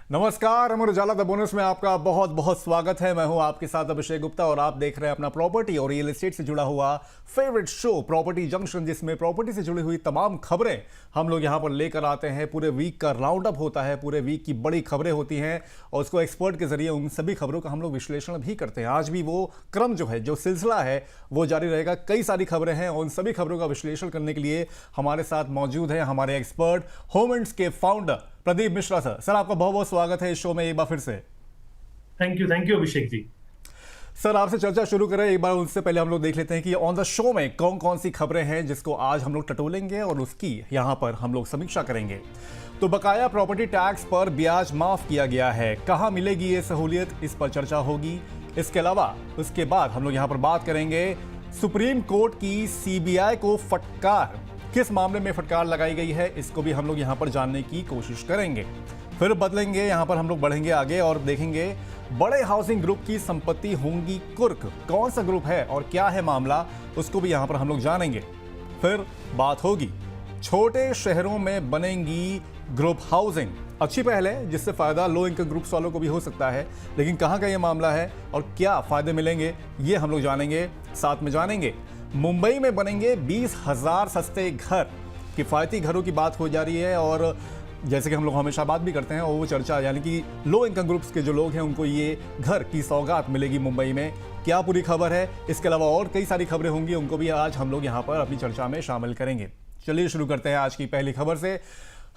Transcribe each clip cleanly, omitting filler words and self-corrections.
नमस्कार, Amar Ujala the bonus में आपका बहुत बहुत स्वागत है। मैं हूं आपके साथ अभिषेक गुप्ता और आप देख रहे हैं अपना प्रॉपर्टी और रियल एस्टेट से जुड़ा हुआ फेवरेट शो प्रॉपर्टी जंक्शन, जिसमें प्रॉपर्टी से जुड़ी हुई तमाम खबरें हम लोग यहां पर लेकर आते हैं। पूरे वीक का राउंड अप होता है, पूरे वीक की बड़ी खबरें होती हैं और उसको एक्सपर्ट के जरिए उन सभी खबरों का हम लोग विश्लेषण भी करते हैं। आज भी वो क्रम जो सिलसिला है वो जारी रहेगा। कई सारी खबरें हैं और उन सभी खबरों का विश्लेषण करने के लिए हमारे साथ मौजूद हैं हमारे एक्सपर्ट होमेंट्स के फाउंडर प्रदीप मिश्रा सर। आपका बहुत बहुत स्वागत है इस शो में एक बार फिर से। Thank you Abhishek ji. Sir, आपसे चर्चा शुरू करें एक बार, उससे पहले हम लोग देख लेते हैं कि ऑन द शो में कौन कौन सी खबरें हैं जिसको आज हम लोग टटोलेंगे और उसकी यहां पर हम लोग समीक्षा करेंगे। तो बकाया प्रॉपर्टी टैक्स पर ब्याज माफ किया गया है, कहां मिलेगी ये सहूलियत, इस पर चर्चा होगी। इसके अलावा उसके बाद हम लोग यहां पर बात करेंगे सुप्रीम कोर्ट की सीबीआई को फटकार, किस मामले में फटकार लगाई गई है, इसको भी हम लोग यहां पर जानने की कोशिश करेंगे। फिर बदलेंगे, यहां पर हम लोग बढ़ेंगे आगे और देखेंगे बड़े हाउसिंग ग्रुप की संपत्ति होंगी कुर्क, कौन सा ग्रुप है और क्या है मामला, उसको भी यहां पर हम लोग जानेंगे। फिर बात होगी छोटे शहरों में बनेंगी ग्रुप हाउसिंग, अच्छी पहल है जिससे फायदा लो इनकम ग्रुप्स वालों को भी हो सकता है, लेकिन कहां का ये मामला है और क्या फायदे मिलेंगे ये हम लोग जानेंगे। साथ में जानेंगे मुंबई में बनेंगे 20,000 सस्ते घर, किफायती घरों की बात हो जा रही है और जैसे कि हम लोग हमेशा बात भी करते हैं और वो चर्चा, यानी कि लो इनकम ग्रुप्स के जो लोग हैं उनको ये घर की सौगात मिलेगी मुंबई में। क्या पूरी खबर है, इसके अलावा और कई सारी खबरें होंगी, उनको भी आज हम लोग यहाँ पर अपनी चर्चा में शामिल करेंगे। चलिए शुरू करते हैं आज की पहली खबर से।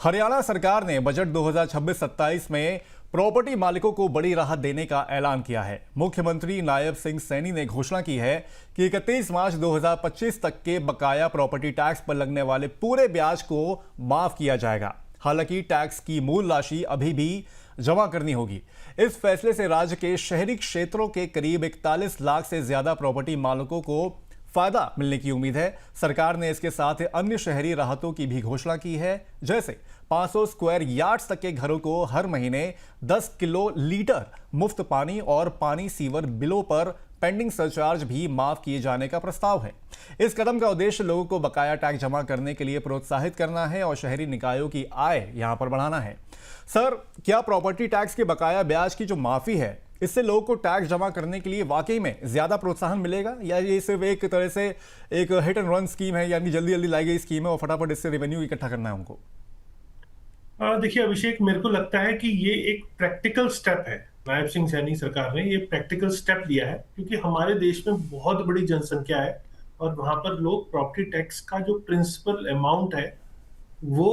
हरियाणा सरकार ने बजट 2026-27 में प्रॉपर्टी मालिकों को बड़ी राहत देने का ऐलान किया है। मुख्यमंत्री नायब सिंह सैनी ने घोषणा की है कि 31 मार्च 2025 तक के बकाया प्रॉपर्टी टैक्स पर लगने वाले पूरे ब्याज को माफ किया जाएगा। हालांकि टैक्स की मूल राशि अभी भी जमा करनी होगी। इस फैसले से राज्य के शहरी क्षेत्रों के करीब 41 लाख से ज्यादा प्रॉपर्टी मालिकों को फायदा मिलने की उम्मीद है। सरकार ने इसके साथ अन्य शहरी राहतों की भी घोषणा की है, जैसे 500 स्क्वायर यार्ड्स तक के घरों को हर महीने 10 किलो लीटर मुफ्त पानी और पानी सीवर बिलों पर पेंडिंग सरचार्ज भी माफ किए जाने का प्रस्ताव है। इस कदम का उद्देश्य लोगों को बकाया टैक्स जमा करने के लिए प्रोत्साहित करना है और शहरी निकायों की आय यहां पर बढ़ाना है। सर, क्या प्रॉपर्टी टैक्स के बकाया ब्याज की जो माफी है, इससे लोगों को टैक्स जमा करने के लिए वाकई में ज्यादा प्रोत्साहन मिलेगा या ये सिर्फ एक तरह से एक हिट एंड रन स्कीम है, यानी जल्दी जल्दी लाई गई स्कीम है और फटाफट इससे रेवेन्यू इकट्ठा करना है उनको? देखिए अभिषेक, मेरे को लगता है कि ये एक प्रैक्टिकल स्टेप है। नायब सिंह सैनी सरकार ने ये प्रैक्टिकल स्टेप लिया है क्योंकि हमारे देश में बहुत बड़ी जनसंख्या है और वहां पर लोग प्रॉपर्टी टैक्स का जो प्रिंसिपल अमाउंट है वो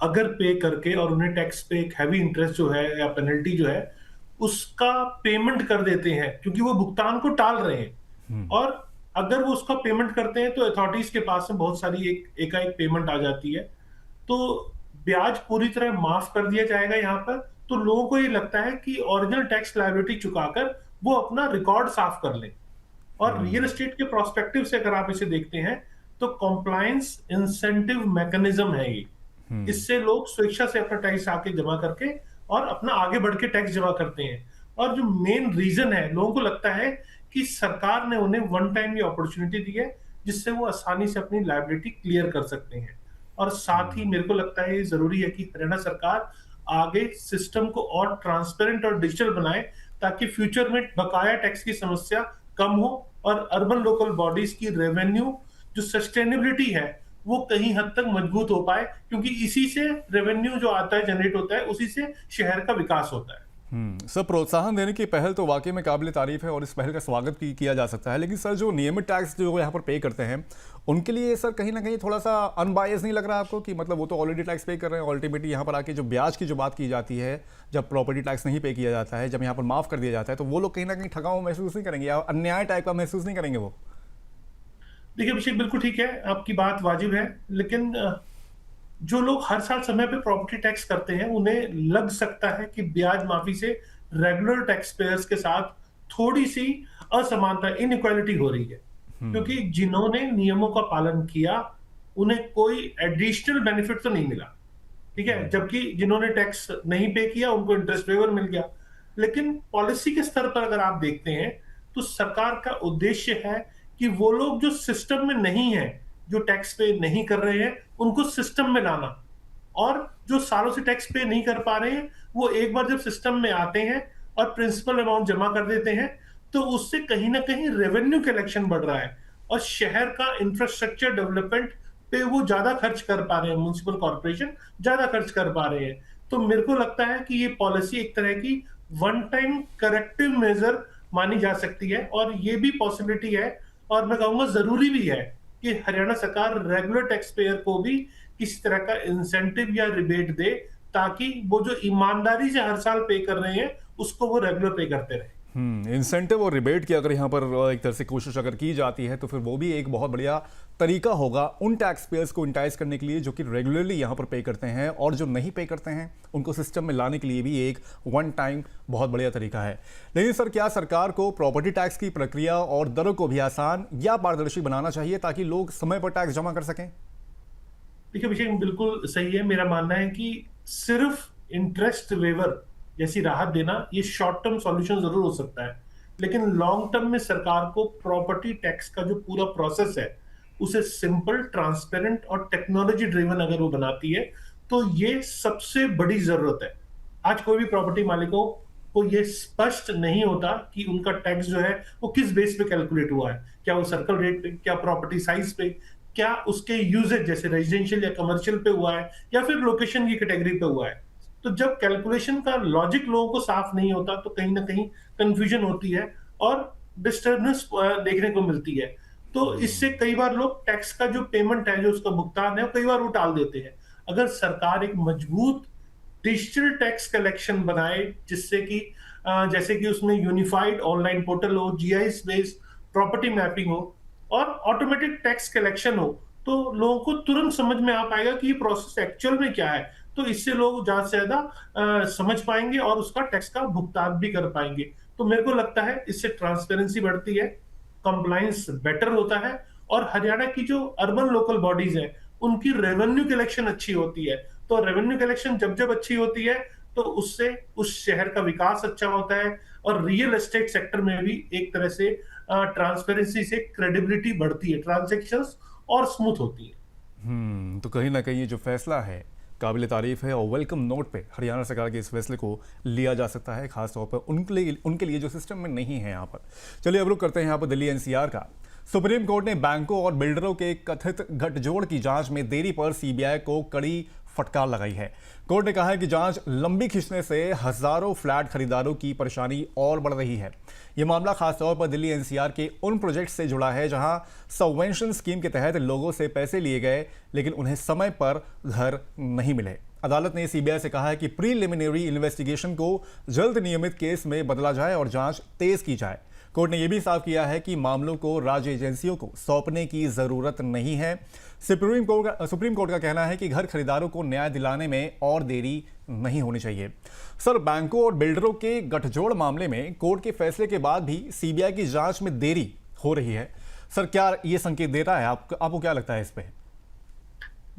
अगर पे करके और उन्हें टैक्स पे एक हैवी इंटरेस्ट जो है या पेनल्टी जो है उसका पेमेंट कर देते हैं क्योंकि वो भुगतान को टाल रहे हैं। और अगर वो उसका पेमेंट करते हैं तो अथॉरिटीज के पास में बहुत सारी एकाएक पेमेंट आ जाती है, तो ब्याज पूरी तरह माफ कर दिया जाएगा यहाँ पर। तो लोगों को ये लगता है कि ओरिजिनल टैक्स लायबिलिटी चुकाकर वो अपना रिकॉर्ड साफ कर लें। और रियल एस्टेट के प्रोस्पेक्टिव से अगर आप इसे देखते हैं तो कॉम्प्लायंस इंसेंटिव मैकेनिज्म है ये। इससे लोग स्वेच्छा से अपना टैक्स आके जमा करके और अपना आगे बढ़ के टैक्स जमा करते हैं। और जो मेन रीजन है, लोगों को लगता है कि सरकार ने उन्हें वन टाइम ये अपॉर्चुनिटी दी है जिससे वो आसानी से अपनी लायबिलिटी क्लियर कर सकते हैं। और साथ ही मेरे को लगता है ये जरूरी है कि हरियाणा सरकार आगे सिस्टम को और ट्रांसपेरेंट और डिजिटल बनाए ताकि फ्यूचर में बकाया टैक्स की समस्या कम हो और अर्बन लोकल बॉडीज की रेवेन्यू जो सस्टेनेबिलिटी है वो कहीं हद तक मजबूत हो पाए, क्योंकि इसी से रेवेन्यू जो आता है, जनरेट होता है, उसी से शहर का विकास होता है। सर, प्रोत्साहन देने की पहल तो वाकई में काबिल तारीफ है और इस पहल का स्वागत भी किया जा सकता है, लेकिन सर जो नियमित टैक्स जो यहाँ पर पे करते हैं उनके लिए सर कहीं ना कहीं थोड़ा सा अनबायस नहीं लग रहा आपको कि मतलब वो तो ऑलरेडी टैक्स पे कर रहे हैं, अल्टीमेटली यहाँ पर आके जो ब्याज की जो बात की जाती है, जब प्रॉपर्टी टैक्स नहीं पे किया जाता है, जब यहाँ पर माफ कर दिया जाता है, तो वो लोग कहीं ना कहीं ठगाव महसूस नहीं करेंगे या अन्याय टाइप का महसूस नहीं करेंगे वो? देखिए अभिषेक, बिल्कुल ठीक है, आपकी बात वाजिब है, लेकिन जो लोग हर साल समय पे प्रॉपर्टी टैक्स करते हैं उन्हें लग सकता है कि ब्याज माफी से रेगुलर टैक्स पेयर्स के साथ थोड़ी सी असमानता, इनइक्वालिटी हो रही है। क्योंकि जिन्होंने नियमों का पालन किया उन्हें कोई एडिशनल बेनिफिट तो नहीं मिला, ठीक है, जबकि जिन्होंने टैक्स नहीं पे किया उनको इंटरेस्ट वेवर मिल गया। लेकिन पॉलिसी के स्तर पर अगर आप देखते हैं तो सरकार का उद्देश्य है कि वो लोग जो सिस्टम में नहीं है, जो टैक्स पे नहीं कर रहे हैं, उनको सिस्टम में लाना। और जो सालों से टैक्स पे नहीं कर पा रहे हैं, वो एक बार जब सिस्टम में आते हैं और प्रिंसिपल अमाउंट जमा कर देते हैं, तो उससे कहीं ना कहीं रेवेन्यू कलेक्शन बढ़ रहा है और शहर का इंफ्रास्ट्रक्चर डेवलपमेंट पे वो ज्यादा खर्च कर पा रहे हैं, म्युनिसिपल कॉर्पोरेशन ज्यादा खर्च कर पा रहे हैं। तो मेरे को लगता है कि ये पॉलिसी एक तरह की वन टाइम करेक्टिव मेजर मानी जा सकती है और ये भी पॉसिबिलिटी है और मैं कहूंगा जरूरी भी है कि हरियाणा सरकार रेगुलर टैक्स पेयर को भी किसी तरह का इंसेंटिव या रिबेट दे, ताकि वो जो ईमानदारी से हर साल पे कर रहे हैं उसको वो रेगुलर पे करते रहे। इंसेंटिव और रिबेट की अगर यहाँ पर एक तरह से कोशिश अगर की जाती है तो फिर वो भी एक बहुत बढ़िया तरीका होगा उन टैक्स पेयर्स को इंटाइज करने के लिए जो कि रेगुलरली यहाँ पर पे करते हैं, और जो नहीं पे करते हैं उनको सिस्टम में लाने के लिए भी एक वन टाइम बहुत बढ़िया तरीका है। लेकिन सर, क्या सरकार को प्रॉपर्टी टैक्स की प्रक्रिया और दरों को भी आसान या पारदर्शी बनाना चाहिए ताकि लोग समय पर टैक्स जमा कर सकें? देखिए अभिषेक, बिल्कुल सही है। मेरा मानना है कि सिर्फ इंटरेस्ट वेवर जैसी राहत देना ये शॉर्ट टर्म सॉल्यूशन जरूर हो सकता है, लेकिन लॉन्ग टर्म में सरकार को प्रॉपर्टी टैक्स का जो पूरा प्रोसेस है उसे सिंपल, ट्रांसपेरेंट और टेक्नोलॉजी ड्रिवन अगर वो बनाती है तो ये सबसे बड़ी जरूरत है। आज कोई भी प्रॉपर्टी मालिकों को ये स्पष्ट नहीं होता कि उनका टैक्स जो है वो किस बेस पे कैलकुलेट हुआ है, क्या वो सर्कल रेट पे, क्या प्रॉपर्टी साइज पे, क्या उसके यूजेज जैसे रेजिडेंशियल या कमर्शियल पे हुआ है, या फिर लोकेशन की कैटेगरी पे हुआ है। तो जब कैलकुलेशन का लॉजिक लोगों को साफ नहीं होता तो कहीं ना कहीं कंफ्यूजन होती है और डिस्टर्बेंस देखने को मिलती है। तो इससे कई बार लोग टैक्स का जो पेमेंट है, जो उसका भुगतान है, कई बार वो टाल देते हैं। अगर सरकार एक मजबूत डिजिटल टैक्स कलेक्शन बनाए, जिससे कि जैसे कि उसमें यूनिफाइड ऑनलाइन पोर्टल हो, जीआईएस बेस्ड प्रॉपर्टी मैपिंग हो और ऑटोमेटिक टैक्स कलेक्शन हो, तो लोगों को तुरंत समझ में आ पाएगा कि ये प्रोसेस एक्चुअल में क्या है। तो इससे लोग ज्यादा से ज्यादा समझ पाएंगे और उसका टैक्स का भुगतान भी कर पाएंगे। तो मेरे को लगता है इससे ट्रांसपेरेंसी बढ़ती है, कंप्लायंस बेटर होता है और हरियाणा की जो अर्बन लोकल बॉडीज हैं उनकी रेवेन्यू कलेक्शन अच्छी होती है। तो रेवेन्यू कलेक्शन जब जब अच्छी होती है तो उससे उस शहर का विकास अच्छा होता है और रियल एस्टेट सेक्टर में भी एक तरह से ट्रांसपेरेंसी से क्रेडिबिलिटी बढ़ती है, ट्रांजैक्शंस और स्मूथ होती है। तो कहीं ना कहीं ये जो फैसला है काबिल तारीफ है और वेलकम नोट पे हरियाणा सरकार के इस फैसले को लिया जा सकता है, खासतौर पर उनके लिए जो सिस्टम में नहीं है यहाँ पर। चलिए अब रुक करते हैं यहाँ पर दिल्ली एनसीआर का। सुप्रीम कोर्ट ने बैंकों और बिल्डरों के कथित गठजोड़ की जांच में देरी पर सीबीआई को कड़ी फटकार लगाई है। कोर्ट ने कहा है कि जांच लंबी खिंचने से हजारों फ्लैट खरीदारों की परेशानी और बढ़ रही है। यह मामला खासतौर पर दिल्ली एनसीआर के उन प्रोजेक्ट से जुड़ा है जहां सबवेंशन स्कीम के तहत लोगों से पैसे लिए गए लेकिन उन्हें समय पर घर नहीं मिले। अदालत ने सीबीआई से कहा है कि प्रीलिमिनरी इन्वेस्टिगेशन को जल्द नियमित केस में बदला जाए और जांच तेज की जाए। कोर्ट ने यह भी साफ किया है कि मामलों को राज्य एजेंसियों को सौंपने की जरूरत नहीं है। सुप्रीम कोर्ट का कहना है कि घर खरीदारों को न्याय दिलाने में और देरी नहीं होनी चाहिए। सर, बैंकों और बिल्डरों के गठजोड़ मामले में कोर्ट के फैसले के बाद भी सीबीआई की जांच में देरी हो रही है। सर, क्या ये संकेत देता है, आपको क्या लगता है इस पे?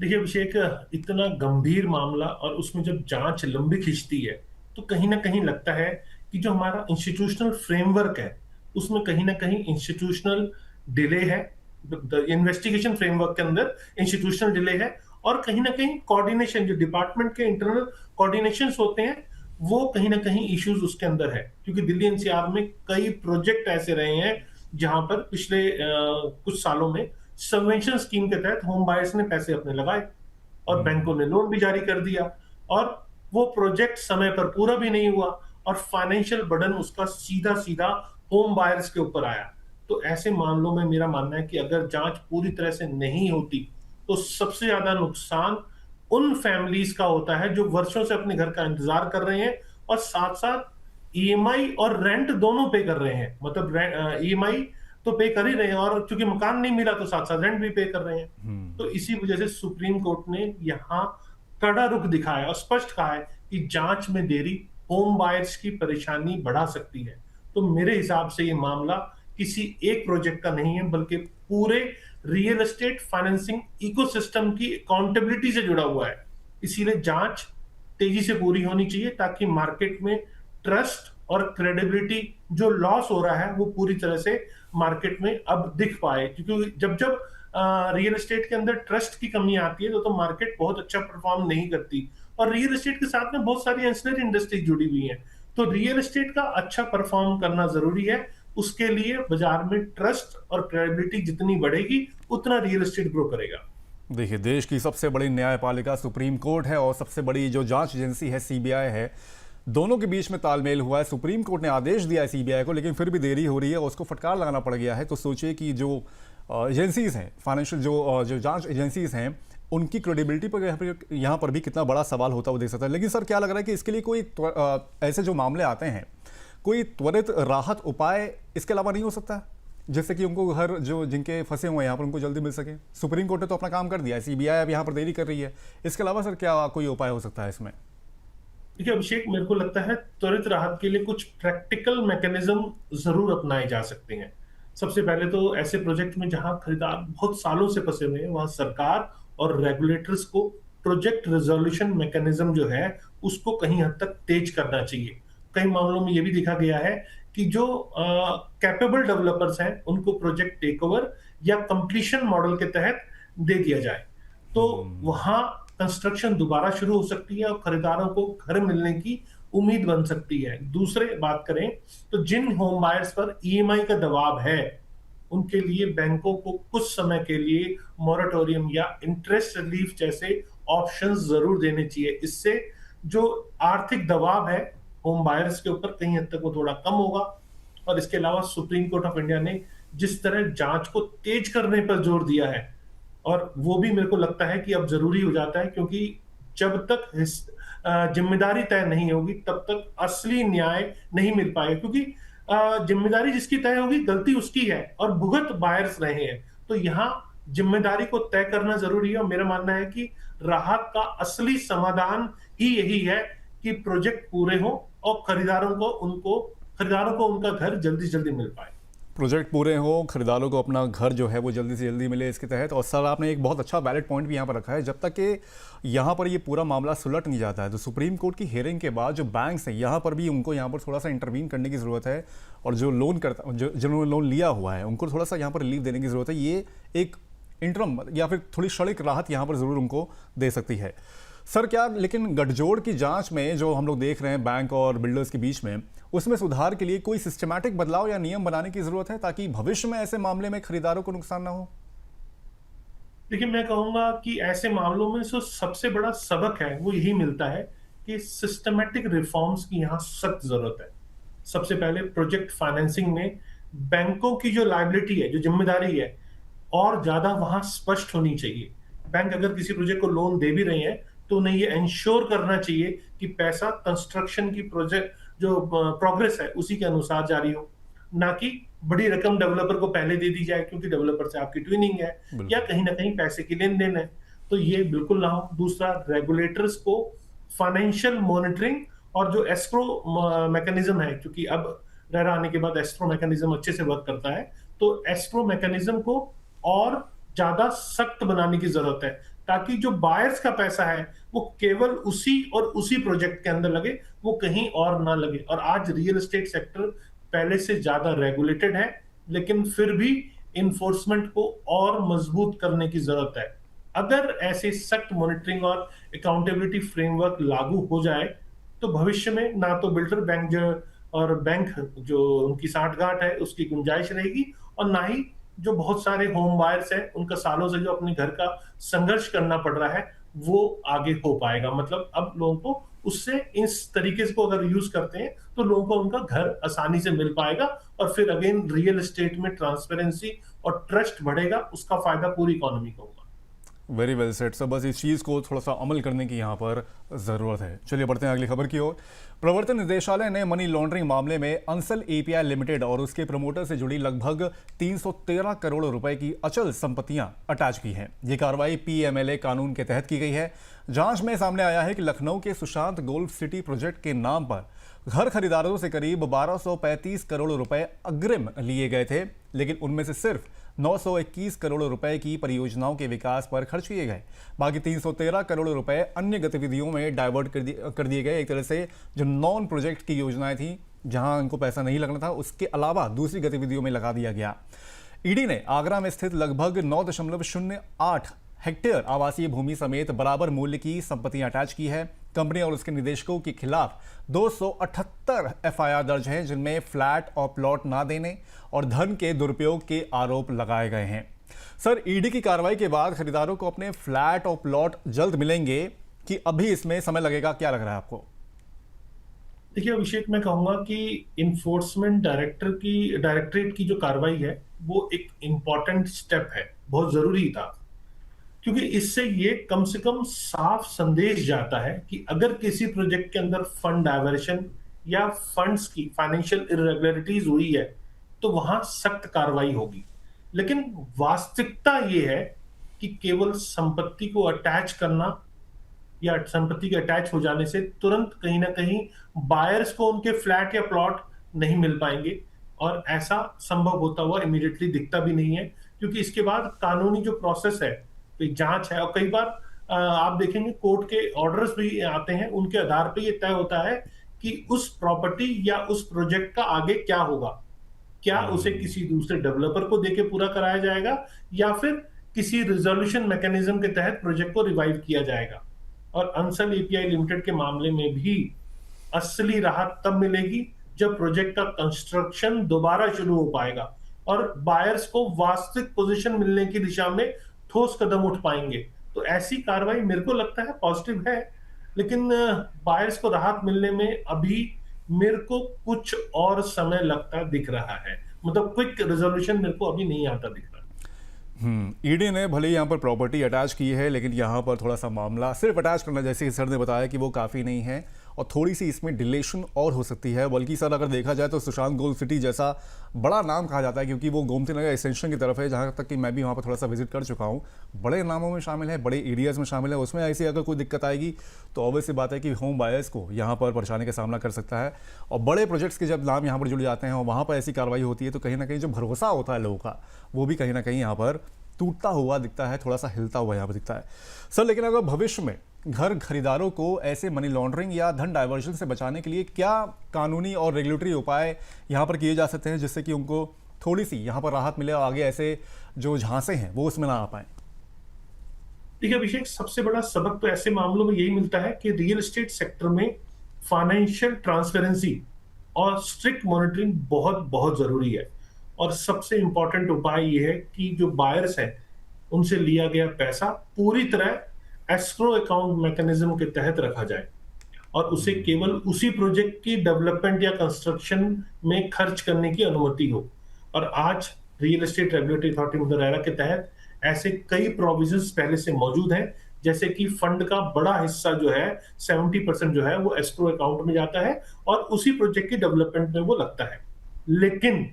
देखिए अभिषेक, इतना गंभीर मामला और उसमें जब जांच लंबी खिंचती है तो कहीं ना कहीं लगता है कि जो हमारा इंस्टीट्यूशनल फ्रेमवर्क है उसमें कहीं ना कहीं इंस्टीट्यूशनल डिले है। इन्वेस्टिगेशन फ्रेमवर्क के अंदर इंस्टीट्यूशनल डिले है और कहीं ना कहीं कोऑर्डिनेशन, जो डिपार्टमेंट के इंटरनल कोऑर्डिनेशंस होते हैं, वो कहीं ना कहीं इश्यूज उसके अंदर है। क्योंकि दिल्ली एनसीआर में कई प्रोजेक्ट ऐसे रहे हैं जहां पर पिछले कुछ सालों में सबवेंशन स्कीम के तहत होम बायर्स ने पैसे अपने लगाए और बैंकों ने लोन भी जारी कर दिया और वो प्रोजेक्ट समय पर पूरा भी नहीं हुआ और फाइनेंशियल बर्डन उसका सीधा सीधा होम बायर्स के ऊपर आया। तो ऐसे मामलों में मेरा मानना है कि अगर जांच पूरी तरह से नहीं होती तो सबसे ज्यादा नुकसान उन फैमिलीज का होता है जो वर्षों से अपने घर का इंतजार कर रहे हैं और साथ साथ ईएमआई और रेंट दोनों पे कर रहे हैं। मतलब ईएमआई तो पे कर ही रहे हैं और चूंकि मकान नहीं मिला तो साथ साथ रेंट भी पे कर रहे हैं। तो इसी वजह से सुप्रीम कोर्ट ने यहाँ कड़ा रुख दिखाया और स्पष्ट कहा है कि जांच में देरी होम बायर्स की परेशानी बढ़ा सकती है। तो मेरे हिसाब से ये मामला किसी एक प्रोजेक्ट का नहीं है बल्कि पूरे रियल एस्टेट फाइनेंसिंग इकोसिस्टम की अकाउंटेबिलिटी से जुड़ा हुआ है। इसीलिए जांच तेजी से पूरी होनी चाहिए ताकि मार्केट में ट्रस्ट और क्रेडिबिलिटी जो लॉस हो रहा है वो पूरी तरह से मार्केट में अब दिख पाए। क्योंकि जब जब रियल एस्टेट के अंदर ट्रस्ट की कमी आती है तो मार्केट बहुत अच्छा परफॉर्म नहीं करती। और रियल एस्टेट के साथ में बहुत सारी एंसिलरी इंडस्ट्रीज जुड़ी हुई हैं, तो रियल एस्टेट का अच्छा परफॉर्म करना जरूरी है। उसके लिए बाजार में ट्रस्ट और क्रेडिबिलिटी जितनी बढ़ेगी उतना रियल एस्टेट ग्रो करेगा। देखिए, देश की सबसे बड़ी न्यायपालिका सुप्रीम कोर्ट है और सबसे बड़ी जो जांच एजेंसी है सीबीआई है, दोनों के बीच में तालमेल हुआ है। सुप्रीम कोर्ट ने आदेश दिया है सीबीआई को, लेकिन फिर भी देरी हो रही है और उसको फटकार लगाना पड़ गया है। तो सोचिए कि जो एजेंसीज हैं, फाइनेंशियल जो जांच एजेंसीज हैं, उनकी क्रेडिबिलिटी पर यहाँ पर भी कितना बड़ा सवाल होता हुआ देख सकता है। लेकिन सर, क्या लग रहा है कि इसके लिए कोई ऐसे जो मामले आते हैं, कोई त्वरित राहत उपाय इसके अलावा नहीं हो सकता, जिससे कि उनको घर जो जिनके फंसे हुए हैं यहाँ पर उनको जल्दी मिल सके? सुप्रीम कोर्ट ने तो अपना काम कर दिया है, सीबीआई अब यहाँ पर देरी कर रही है। इसके अलावा सर क्या कोई उपाय हो सकता है इसमें? देखिए अभिषेक, मेरे को लगता है त्वरित राहत के लिए कुछ प्रैक्टिकल मैकेनिज्म जरूर अपनाए जा सकते हैं। सबसे पहले तो ऐसे प्रोजेक्ट में जहां खरीदार बहुत सालों से फंसे हुए हैं, वहां सरकार और रेगुलेटर्स को प्रोजेक्ट रिजोल्यूशन मैकेनिज्म जो है उसको कहीं हद तक तेज करना चाहिए। कई मामलों में यह भी देखा गया है कि जो कैपेबल डेवलपर्स हैं उनको प्रोजेक्ट टेक ओवर या कंप्लीशन मॉडल के तहत दे दिया जाए, तो वहां कंस्ट्रक्शन दोबारा शुरू हो सकती है और खरीदारों को घर मिलने की उम्मीद बन सकती है। दूसरे बात करें तो जिन होम बायर्स पर ईएमआई का दबाव है, उनके लिए बैंकों को कुछ समय के लिए मॉरेटोरियम या इंटरेस्ट रिलीफ जैसे ऑप्शंस जरूर देने चाहिए। इससे जो आर्थिक दबाव है होम बायर्स के ऊपर कहीं हद तक वो थोड़ा कम होगा। और इसके अलावा सुप्रीम कोर्ट ऑफ इंडिया ने जिस तरह जांच को तेज करने पर जोर दिया है, और वो भी मेरे को लगता है कि अब जरूरी हो जाता है, क्योंकि जब तक जिम्मेदारी तय नहीं होगी तब तक असली न्याय नहीं मिल पाएगा। क्योंकि जिम्मेदारी जिसकी तय होगी गलती उसकी है और भुगत बायर्स रहे हैं, तो यहाँ जिम्मेदारी को तय करना जरूरी है। और मेरा मानना है कि राहत का असली समाधान ही यही है कि प्रोजेक्ट पूरे हो और खरीदारों को उनका घर जल्दी से जल्दी मिल पाए। प्रोजेक्ट पूरे हो, खरीदारों को अपना घर जो है वो जल्दी से जल्दी मिले इसके तहत। और सर, आपने एक बहुत अच्छा वैलिड पॉइंट भी यहाँ पर रखा है, जब तक कि यहाँ पर ये पूरा मामला सुलट नहीं जाता है तो सुप्रीम कोर्ट की हियरिंग के बाद जो बैंक्स हैं यहाँ पर भी उनको यहाँ पर थोड़ा सा इंटरवीन करने की ज़रूरत है। और जो लोन करता जिन्होंने लोन लिया हुआ है उनको थोड़ा सा यहाँ पर रिलीफ देने की ज़रूरत है। ये एक इंटरम या फिर थोड़ी क्षणिक राहत यहाँ पर ज़रूर उनको दे सकती है। सर, क्या लेकिन गठजोड़ की जांच में जो हम लोग देख रहे हैं बैंक और बिल्डर्स के बीच में, उसमें सुधार के लिए कोई सिस्टमैटिक बदलाव या नियम बनाने की जरूरत है ताकि भविष्य में ऐसे मामले में खरीदारों को नुकसान ना हो? देखिए, मैं कहूंगा कि ऐसे मामलों में जो सबसे बड़ा सबक है वो यही मिलता है कि सिस्टमैटिक रिफॉर्म्स की यहाँ सख्त जरूरत है। सबसे पहले प्रोजेक्ट फाइनेंसिंग में बैंकों की जो लायबिलिटी है, जो जिम्मेदारी है, और ज्यादा वहां स्पष्ट होनी चाहिए। बैंक अगर किसी प्रोजेक्ट को लोन दे भी रहे हैं तो उन्हें ये इंश्योर करना चाहिए कि पैसा कंस्ट्रक्शन की प्रोजेक्ट जो प्रोग्रेस है उसी के अनुसार जारी हो, ना कि बड़ी रकम डेवलपर को पहले दे दी जाए क्योंकि डेवलपर से आपकी ट्विनिंग है या कहीं ना कहीं पैसे की लेन देन है। तो ये बिल्कुल ना हो। दूसरा, रेगुलेटर्स को फाइनेंशियल मॉनिटरिंग और जो एस्क्रो मैकेनिज्म है, क्योंकि अब रेरा आने के बाद एस्क्रो मैकेनिज्म अच्छे से वर्क करता है, तो एस्क्रो मैकेनिज्म को और ज्यादा सख्त बनाने की जरूरत है ताकि जो बायर्स का पैसा है वो केवल उसी प्रोजेक्ट के अंदर लगे, वो कहीं और ना लगे। और आज रियल एस्टेट सेक्टर पहले से ज्यादा रेगुलेटेड है, लेकिन फिर भी इन्फोर्समेंट को और मजबूत करने की जरूरत है। अगर ऐसे सख्त मॉनिटरिंग और अकाउंटेबिलिटी फ्रेमवर्क लागू हो जाए तो भविष्य में ना तो बिल्डर बैंक जो उनकी सांठगांठ है उसकी गुंजाइश रहेगी, और ना ही जो बहुत सारे होम बायर्स हैं उनका सालों से जो अपने घर का संघर्ष करना पड़ रहा है वो आगे हो पाएगा। मतलब अब लोगों को उससे इस तरीके से को अगर यूज करते हैं तो लोगों को उनका घर आसानी से मिल पाएगा, और फिर अगेन रियल एस्टेट में ट्रांसपेरेंसी और ट्रस्ट बढ़ेगा, उसका फायदा पूरी इकोनॉमी को होगा। वेरी वेल सेट सर, बस इस चीज़ को थोड़ा सा अमल करने की यहाँ पर ज़रूरत है। चलिए बढ़ते हैं अगली खबर की ओर। प्रवर्तन निदेशालय ने मनी लॉन्ड्रिंग मामले में अंसल एपीआई लिमिटेड और उसके प्रमोटर से जुड़ी लगभग 313 करोड़ रुपए की अचल संपत्तियां अटैच की हैं। ये कार्रवाई पीएमएलए कानून के तहत की गई है। जांच में सामने आया है कि लखनऊ के सुशांत गोल्फ सिटी प्रोजेक्ट के नाम पर घर खरीदारों से करीब 1235 करोड़ रुपए अग्रिम लिए गए थे, लेकिन उनमें से सिर्फ 921 करोड़ रुपए की परियोजनाओं के विकास पर खर्च किए गए। बाकी 313 करोड़ रुपए अन्य गतिविधियों में डाइवर्ट कर दिए गए। एक तरह से जो नॉन प्रोजेक्ट की योजनाएं थी, जहां इनको पैसा नहीं लगना था, उसके अलावा दूसरी गतिविधियों में लगा दिया गया। ईडी ने आगरा में स्थित लगभग 9.08 हेक्टेयर आवासीय भूमि समेत बराबर मूल्य की संपत्तियां अटैच की है। कंपनी और उसके निदेशकों के खिलाफ 278 एफआईआर दर्ज हैं, जिनमें फ्लैट और प्लॉट ना देने और धन के दुरुपयोग के आरोप लगाए गए हैं। सर, ईडी की कार्रवाई के बाद खरीदारों को अपने फ्लैट और प्लॉट जल्द मिलेंगे कि अभी इसमें समय लगेगा, क्या लग रहा है आपको? देखिए अभिषेक, मैं कहूंगा कि इन्फोर्समेंट डायरेक्टरेट की जो कार्रवाई है वो एक इंपॉर्टेंट स्टेप है, बहुत जरूरी था। क्योंकि इससे ये कम से कम साफ संदेश जाता है कि अगर किसी प्रोजेक्ट के अंदर फंड डायवर्शन या फंड्स की फाइनेंशियल इरेगुलरिटीज हुई है तो वहां सख्त कार्रवाई होगी। लेकिन वास्तविकता ये है कि केवल संपत्ति को अटैच करना या संपत्ति के अटैच हो जाने से तुरंत कहीं ना कहीं बायर्स को उनके फ्लैट या प्लॉट नहीं मिल पाएंगे, और ऐसा संभव होता हुआ इमीडिएटली दिखता भी नहीं है। क्योंकि इसके बाद कानूनी जो प्रोसेस है, कोई जांच है, और कई बार आप देखेंगे कोर्ट के ऑर्डर्स भी आते हैं, उनके आधार पे ये तय होता है कि उस प्रॉपर्टी या उस प्रोजेक्ट का आगे क्या होगा। क्या उसे किसी दूसरे डेवलपर को देके पूरा कराया जाएगा या फिर किसी रिजोल्यूशन मैकेनिज्म के तहत प्रोजेक्ट को रिवाइव किया जाएगा। और अंसल एपीआई लिमिटेड के मामले में भी असली राहत तब मिलेगी जब प्रोजेक्ट का कंस्ट्रक्शन दोबारा शुरू हो पाएगा और बायर्स को वास्तविक पोजीशन मिलने की दिशा में ठोस कदम उठ पाएंगे। तो ऐसी कार्रवाई मेरे को लगता है पॉजिटिव है, लेकिन बायर्स को राहत मिलने में अभी मेरे को कुछ और समय लगता दिख रहा है। मतलब क्विक रेजोल्यूशन मेरे को अभी नहीं आता दिख रहा। ईडी ने भले ही यहाँ पर प्रॉपर्टी अटैच की है, लेकिन यहाँ पर थोड़ा सा मामला सिर्फ अटैच करना, जैसे कि सर ने बताया कि वो काफ़ी नहीं है और थोड़ी सी इसमें डिलेशन और हो सकती है। बल्कि सर अगर देखा जाए तो सुशांत गोल्ड सिटी जैसा बड़ा नाम कहा जाता है, क्योंकि वो गोमती नगर एक्सटेंशन की तरफ है, जहाँ तक कि मैं भी वहाँ पर थोड़ा सा विजिट कर चुका हूँ। बड़े नामों में शामिल है, बड़े एरियाज़ में शामिल है। उसमें ऐसी अगर कोई दिक्कत आएगी तो ऑब्वियस सी बात है कि होम बायर्स को यहाँ पर परेशानी का सामना कर सकता है। और बड़े प्रोजेक्ट्स के जब नाम यहाँ पर जुड़ जाते हैं और वहाँ पर ऐसी कार्रवाई होती है तो कहीं ना कहीं जो भरोसा होता है लोगों का, वो भी कहीं ना कहीं यहाँ पर टूटता हुआ दिखता है, थोड़ा सा हिलता हुआ यहाँ पर दिखता है। सर, लेकिन अगर भविष्य में घर खरीदारों को ऐसे मनी लॉन्ड्रिंग या धन डाइवर्जन से बचाने के लिए क्या कानूनी और रेगुलेटरी उपाय यहाँ पर किए जा सकते हैं, जिससे कि उनको थोड़ी सी यहाँ पर राहत मिले और आगे ऐसे जो झांसे हैं वो उसमें ना आ पाए? देखिए अभिषेक, सबसे बड़ा सबक तो ऐसे मामलों में यही मिलता है कि रियल एस्टेट सेक्टर में फाइनेंशियल ट्रांसपेरेंसी और स्ट्रिक्ट मॉनिटरिंग बहुत बहुत जरूरी है। और सबसे इंपॉर्टेंट उपाय ये है कि जो बायर्स हैं उनसे लिया गया पैसा पूरी तरह एस्क्रो अकाउंट मैकेनिज्म के तहत रखा जाए और उसे केवल उसी प्रोजेक्ट की डेवलपमेंट या कंस्ट्रक्शन में खर्च करने की अनुमति हो। और आज रियल एस्टेट रेगुलेटरी अथॉरिटी मुद्रा के तहत ऐसे कई प्रोविजंस पहले से मौजूद हैं, जैसे कि फंड का बड़ा हिस्सा जो है 70% जो है वो एस्क्रो अकाउंट में जाता है और उसी प्रोजेक्ट की डेवलपमेंट में वो लगता है। लेकिन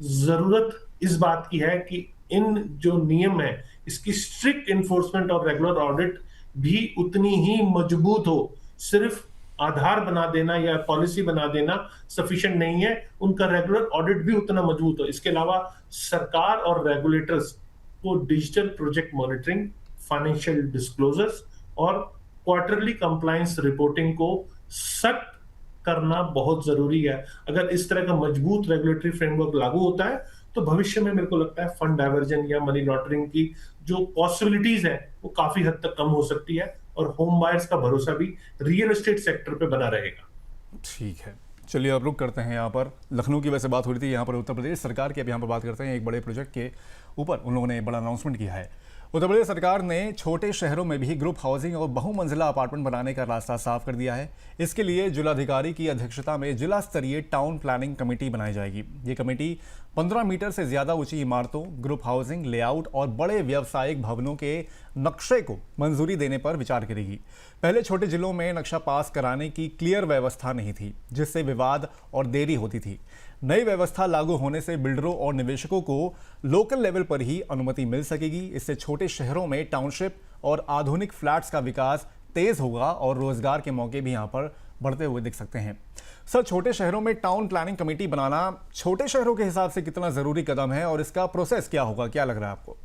जरूरत इस बात की है कि इन जो नियम है इसकी स्ट्रिक्ट इन्फोर्समेंट और रेगुलर ऑडिट भी उतनी ही मजबूत हो। सिर्फ आधार बना देना या पॉलिसी बना देना सफिशिएंट नहीं है, उनका रेगुलर ऑडिट भी उतना मजबूत हो। इसके अलावा सरकार और रेगुलेटर्स को digital project monitoring, financial disclosures और क्वार्टरली कंप्लायंस रिपोर्टिंग को सख्त करना बहुत जरूरी है। अगर इस तरह का मजबूत रेगुलेटरी फ्रेमवर्क लागू होता है तो भविष्य में मेरे को लगता है फंड डाइवर्जन या मनी लॉन्ड्रिंग की जो पॉसिबिलिटीज है वो काफी हद तक कम हो सकती है और होम बायर्स का भरोसा भी रियल एस्टेट सेक्टर पे बना रहेगा। ठीक है, चलिए अब रुक करते हैं। यहाँ पर लखनऊ की वैसे बात हो रही थी, यहाँ पर उत्तर प्रदेश सरकार की अब यहाँ पर बात करते हैं। एक बड़े प्रोजेक्ट के ऊपर उन लोगों ने बड़ा अनाउंसमेंट किया है। उत्तर प्रदेश सरकार ने छोटे शहरों में भी ग्रुप हाउसिंग और बहुमंजिला अपार्टमेंट बनाने का रास्ता साफ कर दिया है। इसके लिए जिलाधिकारी की अध्यक्षता में जिला स्तरीय टाउन प्लानिंग कमेटी बनाई जाएगी। ये कमेटी 15 मीटर से ज्यादा ऊंची इमारतों, ग्रुप हाउसिंग, लेआउट और बड़े व्यावसायिक भवनों के नक्शे को मंजूरी देने पर विचार करेगी। पहले छोटे जिलों में नक्शा पास कराने की क्लियर व्यवस्था नहीं थी, जिससे विवाद और देरी होती थी। नई व्यवस्था लागू होने से बिल्डरों और निवेशकों को लोकल लेवल पर ही अनुमति मिल सकेगी। इससे छोटे शहरों में टाउनशिप और आधुनिक फ्लैट्स का विकास तेज होगा और रोजगार के मौके भी यहाँ पर बढ़ते हुए दिख सकते हैं। सर, छोटे शहरों में टाउन प्लानिंग कमेटी बनाना छोटे शहरों के हिसाब से कितना जरूरी कदम है और इसका प्रोसेस क्या होगा, क्या लग रहा है आपको?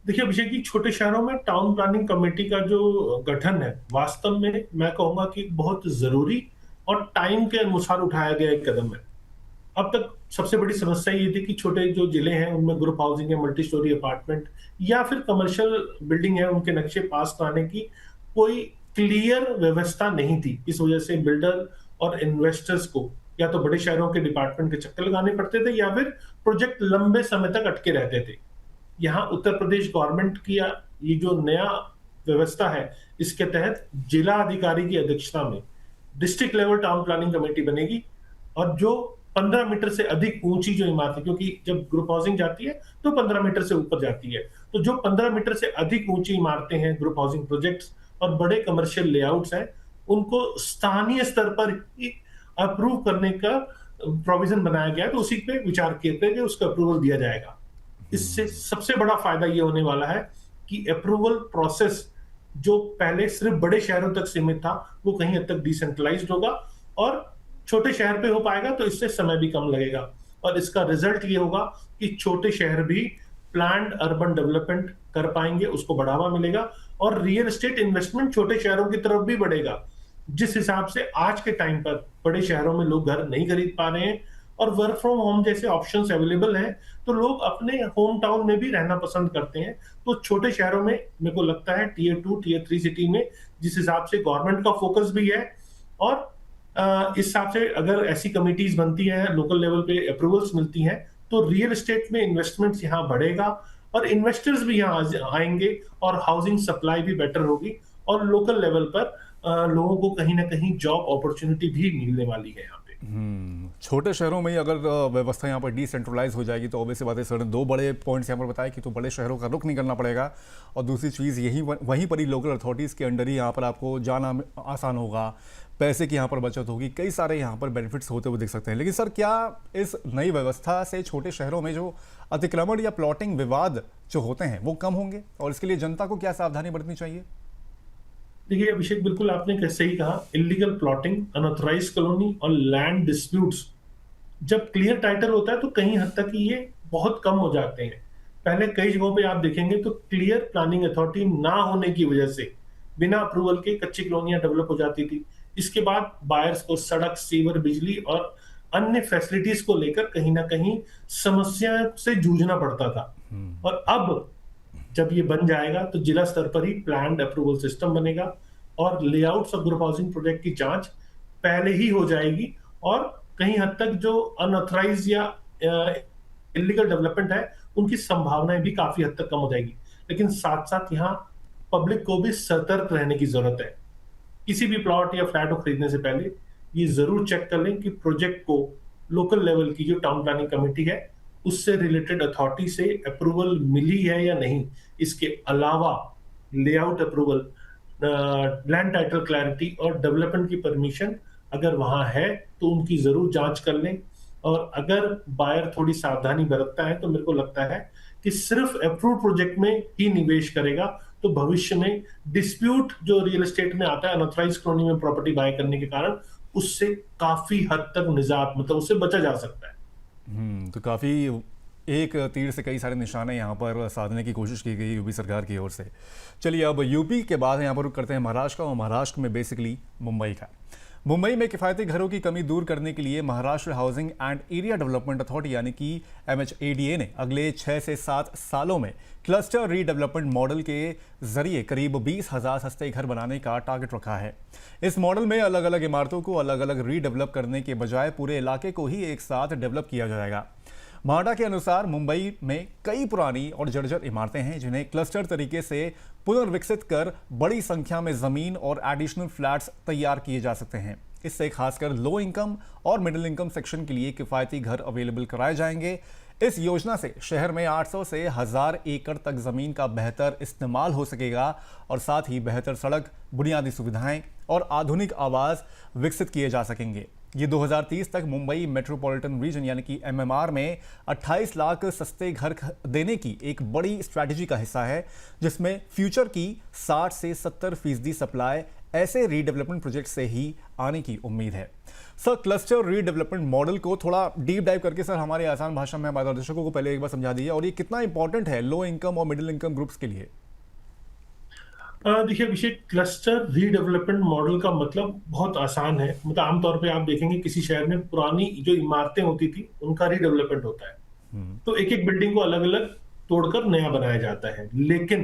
देखिए अभिषेक जी, छोटे शहरों में टाउन प्लानिंग कमेटी का जो गठन है वास्तव में मैं कहूंगा कि बहुत जरूरी और टाइम के अनुसार उठाया गया एक कदम है। अब तक सबसे बड़ी समस्या ये थी कि छोटे जो जिले हैं उनमें ग्रुप हाउसिंग या मल्टी स्टोरी अपार्टमेंट या फिर कमर्शियल बिल्डिंग है, उनके नक्शे पास कराने की कोई क्लियर व्यवस्था नहीं थी। इस वजह से बिल्डर और इन्वेस्टर्स को या तो बड़े शहरों के डिपार्टमेंट के चक्कर लगाने पड़ते थे या फिर प्रोजेक्ट लंबे समय तक अटके रहते थे। यहाँ उत्तर प्रदेश गवर्नमेंट की ये जो नया व्यवस्था है, इसके तहत जिला अधिकारी की अध्यक्षता में district level town planning committee बनेगी और जो 15 मीटर से अधिक ऊंची जो इमारतें, क्योंकि जब ग्रुप हाउसिंग जाती है तो 15 मीटर से ऊपर जाती है, तो जो 15 मीटर से अधिक ऊंची इमारतें हैं, ग्रुप हाउसिंग प्रोजेक्ट्स और बड़े कमर्शियल लेआउट्स हैं, उनको स्थानीय स्तर पर ही अप्रूव करने का प्रोविजन बनाया गया है। तो उसी पे विचार किए थे कि उसका अप्रूवल दिया जाएगा। इससे सबसे बड़ा फायदा ये होने वाला है कि अप्रूवल प्रोसेस जो पहले सिर्फ बड़े शहरों तक सीमित था, वो कहीं हद तक डिसेंट्रलाइज्ड होगा और छोटे शहर पे हो पाएगा, तो इससे समय भी कम लगेगा। और इसका रिजल्ट ये होगा कि छोटे शहर भी प्लान्ड अर्बन डेवलपमेंट कर पाएंगे, उसको बढ़ावा मिलेगा और रियल एस्टेट इन्वेस्टमेंट छोटे शहरों की तरफ भी बढ़ेगा। जिस हिसाब से आज के टाइम पर बड़े शहरों में लोग घर नहीं खरीद पा रहे हैं और वर्क फ्रॉम होम जैसे ऑप्शंस अवेलेबल हैं, तो लोग अपने होम टाउन में भी रहना पसंद करते हैं। तो छोटे शहरों में मेरे को लगता है टियर 2 टियर 3 सिटी में जिस हिसाब से गवर्नमेंट का फोकस भी है और इस हिसाब से अगर ऐसी कमिटीज बनती हैं, लोकल लेवल पे अप्रूवल्स मिलती हैं, तो रियल एस्टेट में इन्वेस्टमेंट्स यहाँ बढ़ेगा और इन्वेस्टर्स भी यहाँ आएंगे और हाउसिंग सप्लाई भी बेटर होगी और लोकल लेवल पर लोगों को कहीं ना कहीं जॉब अपॉर्चुनिटी भी मिलने वाली है यहाँ पे। छोटे शहरों में ही अगर व्यवस्था यहाँ पर डिसेंट्रलाइज हो जाएगी तो ऑब्वियस बात है, सर ने दो बड़े पॉइंट्स यहाँ पर बताया कि तो बड़े शहरों का रुख नहीं करना पड़ेगा और दूसरी चीज़ यही वहीं पर ही लोकल अथॉरिटीज़ के अंडर ही यहाँ पर आपको जाना आसान होगा, पैसे की यहाँ पर बचत होगी, कई सारे यहाँ पर बेनिफिट्स होते हुए दिख सकते हैं। लेकिन सर क्या इस नई व्यवस्था से छोटे शहरों में जो अतिक्रमण या प्लॉटिंग विवाद जो होते हैं वो कम होंगे और इसके लिए जनता को क्या सावधानी बरतनी चाहिए? देखिए अभिषेक, बिल्कुल आपने सही कहा। इलीगल प्लॉटिंग, अनऑथराइज कॉलोनी और लैंड डिस्प्यूट्स जब क्लियर टाइटल होता है तो कहीं हद तक ये बहुत कम हो जाते हैं। पहले कई जगहों पे आप देखेंगे तो क्लियर प्लानिंग अथॉरिटी ना होने की वजह से बिना अप्रूवल के कच्ची कॉलोनियां डेवलप हो जाती थी। इसके बाद बायर्स को सड़क, सीवर, बिजली और अन्य फैसिलिटीज को लेकर कहीं ना कहीं समस्या से जूझना पड़ता था। और अब जब ये बन जाएगा तो जिला स्तर पर ही प्लान्ड अप्रूवल सिस्टम बनेगा और लेआउट्स और ग्रुप हाउसिंग प्रोजेक्ट की जांच पहले ही हो जाएगी और कहीं हद तक जो अनऑथराइज या इलीगल डेवलपमेंट है उनकी संभावनाएं भी काफी हद तक कम हो जाएगी। लेकिन साथ साथ यहाँ पब्लिक को भी सतर्क रहने की जरूरत है। किसी भी प्लॉट या फ्लैट को खरीदने से पहले ये जरूर चेक कर लें कि प्रोजेक्ट को लोकल लेवल की जो टाउन प्लानिंग कमेटी है उससे रिलेटेड अथॉरिटी से अप्रूवल मिली है या नहीं। इसके अलावा layout approval, land title clarity और डेवलपमेंट की परमिशन अगर वहां है तो उनकी जरूर जांच कर लें। और अगर बायर थोड़ी सावधानी बरतता है तो मेरे को लगता है कि सिर्फ अप्रूव प्रोजेक्ट में ही निवेश करेगा तो भविष्य में डिस्प्यूट जो रियल एस्टेट में आता है अनऑथराइज कॉलोनी में प्रॉपर्टी बाय करने के कारण, उससे काफी हद तक निजात, मतलब उससे बचा जा सकता है। तो काफ़ी एक तीर से कई सारे निशाने यहाँ पर साधने की कोशिश की गई यूपी सरकार की ओर से। चलिए अब यूपी के बाद यहाँ पर रुक करते हैं महाराष्ट्र का, और महाराष्ट्र में बेसिकली मुंबई का। मुंबई में किफ़ायती घरों की कमी दूर करने के लिए Maharashtra housing and area development authority यानी कि MHADA ने अगले 6 से 7 सालों में क्लस्टर रीडेवलपमेंट मॉडल के जरिए करीब 20,000 सस्ते घर बनाने का टारगेट रखा है। इस मॉडल में अलग अलग इमारतों को अलग अलग रीडेवलप करने के बजाय पूरे इलाके को ही एक साथ डेवलप किया जाएगा। माडा के अनुसार मुंबई में कई पुरानी और जर्जर इमारतें हैं जिन्हें क्लस्टर तरीके से पुनर्विकसित कर बड़ी संख्या में जमीन और एडिशनल फ्लैट्स तैयार किए जा सकते हैं। इससे खासकर लो इनकम और मिडिल इनकम सेक्शन के लिए किफायती घर अवेलेबल कराए जाएंगे। इस योजना से शहर में 800 से 1000 एकड़ तक जमीन का बेहतर इस्तेमाल हो सकेगा और साथ ही बेहतर सड़क, बुनियादी सुविधाएं और आधुनिक आवास विकसित किए जा सकेंगे। ये 2030 तक मुंबई मेट्रोपॉलिटन रीजन यानी कि MMR में 28 लाख सस्ते घर देने की एक बड़ी स्ट्रैटेजी का हिस्सा है, जिसमें फ्यूचर की 60 से 70% सप्लाई ऐसे रीडेवलपमेंट प्रोजेक्ट से ही आने की उम्मीद है। सर, क्लस्टर रीडेवलपमेंट मॉडल को थोड़ा डीप डाइव करके सर हमारे आसान भाषा में हमारे दर्शकों को पहले एक बार समझा दीजिए और ये कितना इंपॉर्टेंट है लो इनकम और मिडिल इनकम ग्रुप्स के लिए। देखिए अभिषेक, क्लस्टर रीडेवलपमेंट मॉडल का मतलब बहुत आसान है। मतलब आमतौर पे आप देखेंगे किसी शहर में पुरानी जो इमारतें होती थी उनका रीडेवलपमेंट होता है। तो एक एक बिल्डिंग को अलग अलग तोड़कर नया बनाया जाता है। लेकिन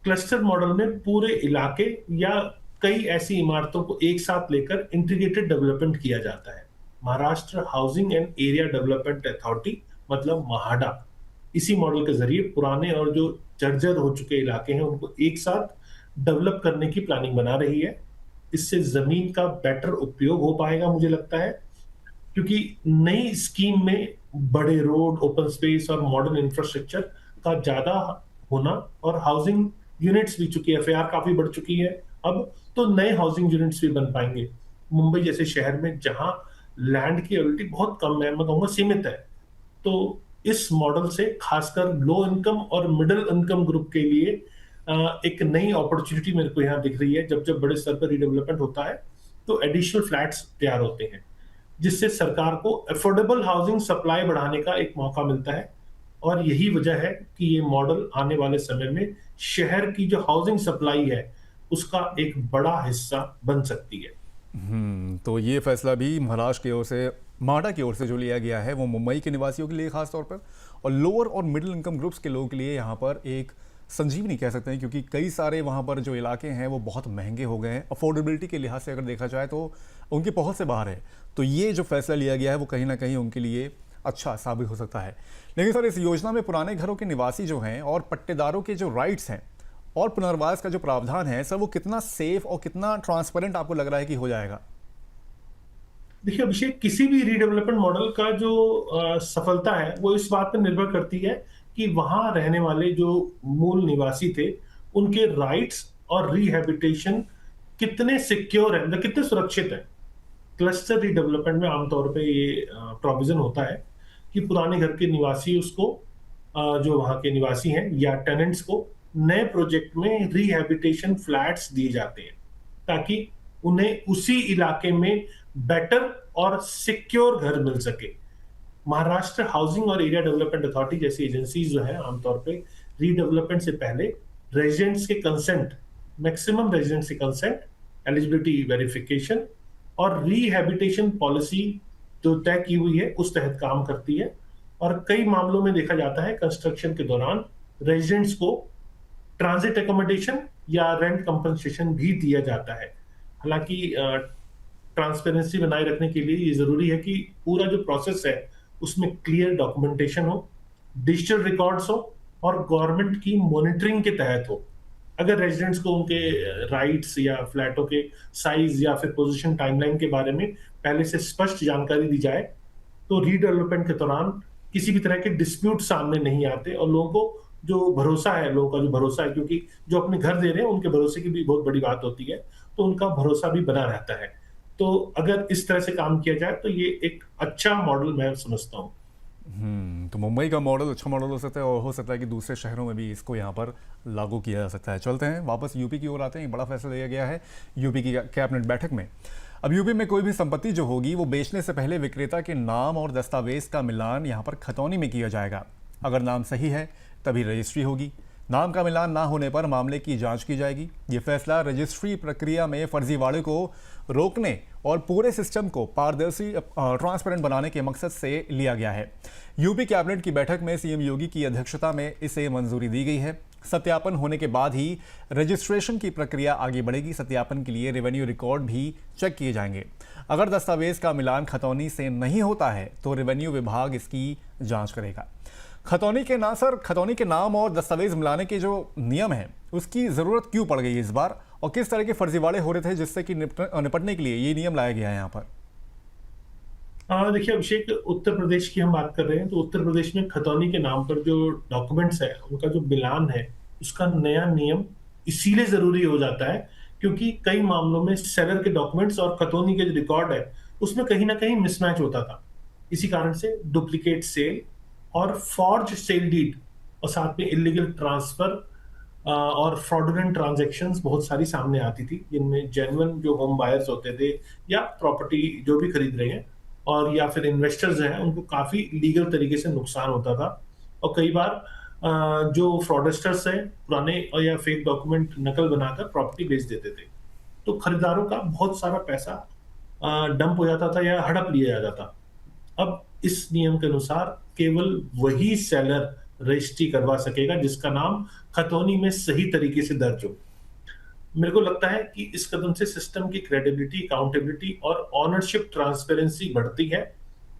क्लस्टर मॉडल में पूरे इलाके या कई ऐसी इमारतों को एक साथ लेकर इंटीग्रेटेड डेवलपमेंट किया जाता है। Maharashtra housing and area development authority, मतलब महाडा, इसी मॉडल के जरिए पुराने और जो जर्जर हो चुके इलाके हैं उनको एक साथ डेवलप करने की प्लानिंग बना रही है। इससे जमीन का बेटर उपयोग हो पाएगा मुझे लगता है, क्योंकि नई स्कीम में बड़े रोड, ओपन स्पेस और मॉडर्न इंफ्रास्ट्रक्चर का ज्यादा होना, और हाउसिंग यूनिट्स भी, चूंकि एफएआर काफी बढ़ चुकी है अब, तो नए हाउसिंग यूनिट्स भी बन पाएंगे। मुंबई जैसे शहर में जहां लैंड की अवेलेबिलिटी बहुत कम है, मैं कहूंगा सीमित है, तो इस मॉडल से खासकर लो इनकम और मिडिल इनकम ग्रुप के लिए एक नई अपॉर्चुनिटी मेरे को यहाँ दिख रही है। जब जब बड़े स्तर पर रीडेवलपमेंट होता है तो एडिशनल फ्लैट्स तैयार होते हैं, जिससे सरकार को अफोर्डेबल हाउसिंग सप्लाई बढ़ाने का एक मौका मिलता है। और यही वजह है कि ये मॉडल आने वाले समय में शहर की जो हाउसिंग सप्लाई है उसका एक बड़ा हिस्सा बन सकती है। तो ये फैसला भी महाराष्ट्र की ओर से, माडा की ओर से जो लिया गया है वो मुंबई के निवासियों के लिए खास तौर पर, और लोअर और मिडिल इनकम ग्रुप्स के लोगों के लिए यहाँ पर एक संजीवनी कह सकते हैं, क्योंकि कई सारे वहाँ पर जो इलाके हैं वो बहुत महंगे हो गए हैं। अफोर्डेबिलिटी के लिहाज से अगर देखा जाए तो उनकी पहुँच से बाहर है। तो ये जो फैसला लिया गया है वो कहीं ना कहीं उनके लिए अच्छा साबित हो सकता है। लेकिन सर, इस योजना में पुराने घरों के निवासी जो हैं और पट्टेदारों के जो राइट्स हैं और पुनर्वास का जो प्रावधान है सर, वो कितना सेफ और कितना ट्रांसपेरेंट आपको लग रहा है कि हो जाएगा? देखिए अभिषेक, किसी भी रीडेवलपमेंट मॉडल का जो सफलता है वो इस बात पर निर्भर करती है कि वहां रहने वाले जो मूल निवासी थे उनके राइट्स और रिहैबिटेशन कितने सिक्योर है, मतलब कितने सुरक्षित है। क्लस्टर रीडेवलपमेंट में आमतौर पे ये प्रोविजन होता है कि पुराने घर के निवासी उसको जो वहां के निवासी हैं या टेनेंट्स को नए प्रोजेक्ट में रिहैबिटेशन फ्लैट्स दिए जाते हैं, ताकि उन्हें उसी इलाके में बेटर और सिक्योर घर मिल सके। महाराष्ट्र हाउसिंग और एरिया डेवलपमेंट अथॉरिटी जैसी एजेंसीज जो है आमतौर पे रीडेवलपमेंट से पहले रेजिडेंट्स के कंसेंट, मैक्सिमम रेजिडेंट्स के कंसेंट, एलिजिबिलिटी वेरिफिकेशन और रिहैबिटेशन पॉलिसी जो तय की हुई है उस तहत काम करती है। और कई मामलों में देखा जाता है कंस्ट्रक्शन के दौरान रेजिडेंट्स को ट्रांजिट एकोमोडेशन या रेंट कंपनसेशन भी दिया जाता है। हालांकि ट्रांसपेरेंसी बनाए रखने के लिए ये जरूरी है कि पूरा जो प्रोसेस है उसमें क्लियर डॉक्यूमेंटेशन हो, डिजिटल रिकॉर्ड्स हो और गवर्नमेंट की मॉनिटरिंग के तहत हो। अगर रेजिडेंट्स को उनके राइट्स या फ्लैटों के साइज या फिर पोजीशन टाइमलाइन के बारे में पहले से स्पष्ट जानकारी दी जाए तो रीडेवलपमेंट के दौरान किसी भी तरह के डिस्प्यूट सामने नहीं आते, और लोगों को जो भरोसा है, लोगों का जो भरोसा है, क्योंकि जो अपने घर दे रहे हैं उनके भरोसे की भी बहुत बड़ी बात होती है, तो उनका भरोसा भी बना रहता है। तो अगर इस तरह से काम किया जाए तो ये एक अच्छा मॉडल मैं समझता हूँ। तो मुंबई का मॉडल अच्छा मॉडल हो सकता है, और हो सकता है कि दूसरे शहरों में भी इसको यहाँ पर लागू किया जा सकता है। चलते हैं वापस यूपी की ओर आते हैं। एक बड़ा फैसला लिया गया है यूपी की कैबिनेट बैठक में। अब यूपी में कोई भी संपत्ति जो होगी वो बेचने से पहले विक्रेता के नाम और दस्तावेज का मिलान यहाँ पर खतौनी में किया जाएगा। अगर नाम सही है तभी रजिस्ट्री होगी। नाम का मिलान ना होने पर मामले की जांच की जाएगी। ये फैसला रजिस्ट्री प्रक्रिया में फर्जीवाड़े को रोकने और पूरे सिस्टम को पारदर्शी ट्रांसपेरेंट बनाने के मकसद से लिया गया है। यूपी कैबिनेट की बैठक में सीएम योगी की अध्यक्षता में इसे मंजूरी दी गई है। सत्यापन होने के बाद ही रजिस्ट्रेशन की प्रक्रिया आगे बढ़ेगी। सत्यापन के लिए रेवेन्यू रिकॉर्ड भी चेक किए जाएंगे। अगर दस्तावेज का मिलान खतौनी से नहीं होता है तो रेवेन्यू विभाग इसकी जांच करेगा। खतौनी के नाम और दस्तावेज मिलाने के जो नियम है उसकी जरूरत क्यों पड़ गई इस बार, और किस तरह के फर्जीवाड़े हो रहे थे जिससे कि निपटने के लिए ये नियम लाया गया है यहाँ पर? देखिए अभिषेक, उत्तर प्रदेश की हम बात कर रहे हैं तो उत्तर प्रदेश में खतौनी के नाम पर जो डॉक्यूमेंट्स है उनका जो मिलान है उसका नया नियम इसीलिए जरूरी हो जाता है क्योंकि कई मामलों में सेलर के डॉक्यूमेंट्स और खतौनी के जो रिकॉर्ड है उसमें कहीं ना कहीं मिसमैच होता था। इसी कारण से डुप्लीकेट सेल और फॉर्ज सेल डीड और साथ में इलीगल ट्रांसफर और फ्रॉडुलेंट ट्रांजैक्शंस बहुत सारी सामने आती थी, जिनमें जेन्युइन जो होम बायर्स होते थे या प्रॉपर्टी जो भी खरीद रहे हैं और या फिर इन्वेस्टर्स हैं उनको काफी लीगल तरीके से नुकसान होता था। और कई बार जो फ्रॉडस्टर्स हैं पुराने और या फेक डॉक्यूमेंट नकल बनाकर प्रॉपर्टी बेच देते थे। तो खरीदारों का बहुत सारा पैसा डंप हो जाता था या हड़प लिया जाता था। अब इस नियम के अनुसार केवल वही सेलर रजिस्ट्री करवा सकेगा जिसका नाम खतौनी में सही तरीके से दर्ज हो। मेरे को लगता है कि इस कदम से सिस्टम की क्रेडिबिलिटी, अकाउंटेबिलिटी और ऑनरशिप ट्रांसपेरेंसी बढ़ती है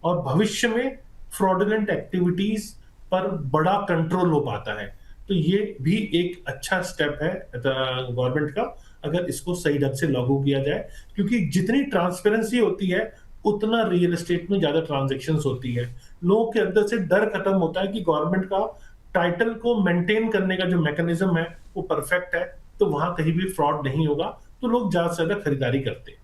और भविष्य में फ्रॉडुलेंट एक्टिविटीज पर बड़ा कंट्रोल हो पाता है। तो ये भी एक अच्छा स्टेप है गवर्नमेंट का, अगर इसको सही ढंग से लागू किया जाए, क्योंकि जितनी ट्रांसपेरेंसी होती है उतना रियल एस्टेट में ज्यादा ट्रांजैक्शंस होती है। लोगों के अंदर से डर खत्म होता है कि गवर्नमेंट का टाइटल को मेंटेन करने का जो मैकेनिज्म है वो परफेक्ट है, तो वहां कहीं भी फ्रॉड नहीं होगा, तो लोग ज्यादा से ज्यादा खरीदारी करते हैं।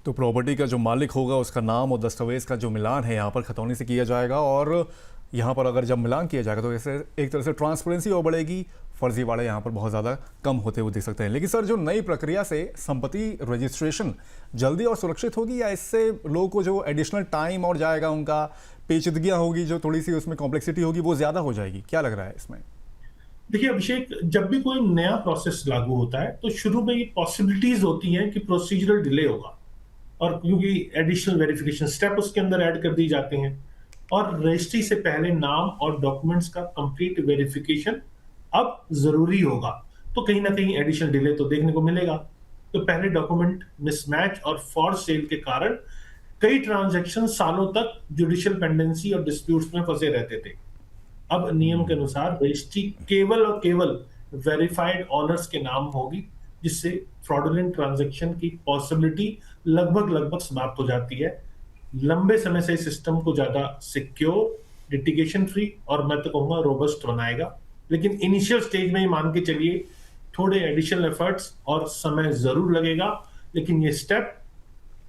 तो प्रॉपर्टी का जो मालिक होगा उसका नाम और दस्तावेज का जो मिलान है यहाँ पर खतौनी से किया जाएगा, और यहाँ पर अगर जब मिलान किया जाएगा तो ऐसे एक तरह से ट्रांसपेरेंसी और बढ़ेगी, फर्जीवाड़े यहाँ पर बहुत ज़्यादा कम होते हुए दिख सकते हैं। लेकिन सर, जो नई प्रक्रिया से संपत्ति रजिस्ट्रेशन जल्दी और सुरक्षित होगी, या इससे लोगों को जो एडिशनल टाइम और जाएगा, उनका पेचीदगियाँ होगी, जो थोड़ी सी उसमें कॉम्प्लेक्सिटी होगी, वो ज़्यादा हो जाएगी? क्या लग रहा है इसमें? देखिए अभिषेक, जब भी कोई नया प्रोसेस लागू होता है तो शुरू में ये पॉसिबिलिटीज होती हैं कि प्रोसीजरल डिले होगा, और क्योंकि एडिशनल वेरिफिकेशन स्टेप उसके अंदर ऐड कर दी जाते हैं, और रजिस्ट्री से पहले नाम और डॉक्यूमेंट्स का कंप्लीट वेरिफिकेशन अब जरूरी होगा, तो कहीं ना कहीं एडिशनल डिले तो देखने को मिलेगा। तो पहले डॉक्यूमेंट मिसमैच और फॉर सेल के कारण कई ट्रांजैक्शन सालों तक जुडिशियल पेंडेंसी और डिस्प्यूट्स में फंसे रहते थे। अब नियम के अनुसार रजिस्ट्री केवल और केवल वेरीफाइड ऑनर्स के नाम होगी, जिससे फ्रॉडुलेंट ट्रांजैक्शन की पॉसिबिलिटी लगभग समाप्त हो जाती है। लंबे समय से इस सिस्टम को ज्यादा सिक्योर, लिटिगेशन फ्री और मैं तो कहूंगा रोबस्ट बनाएगा। लेकिन इनिशियल स्टेज में ही मान के चलिए थोड़े एडिशनल एफर्ट्स और समय जरूर लगेगा, लेकिन ये स्टेप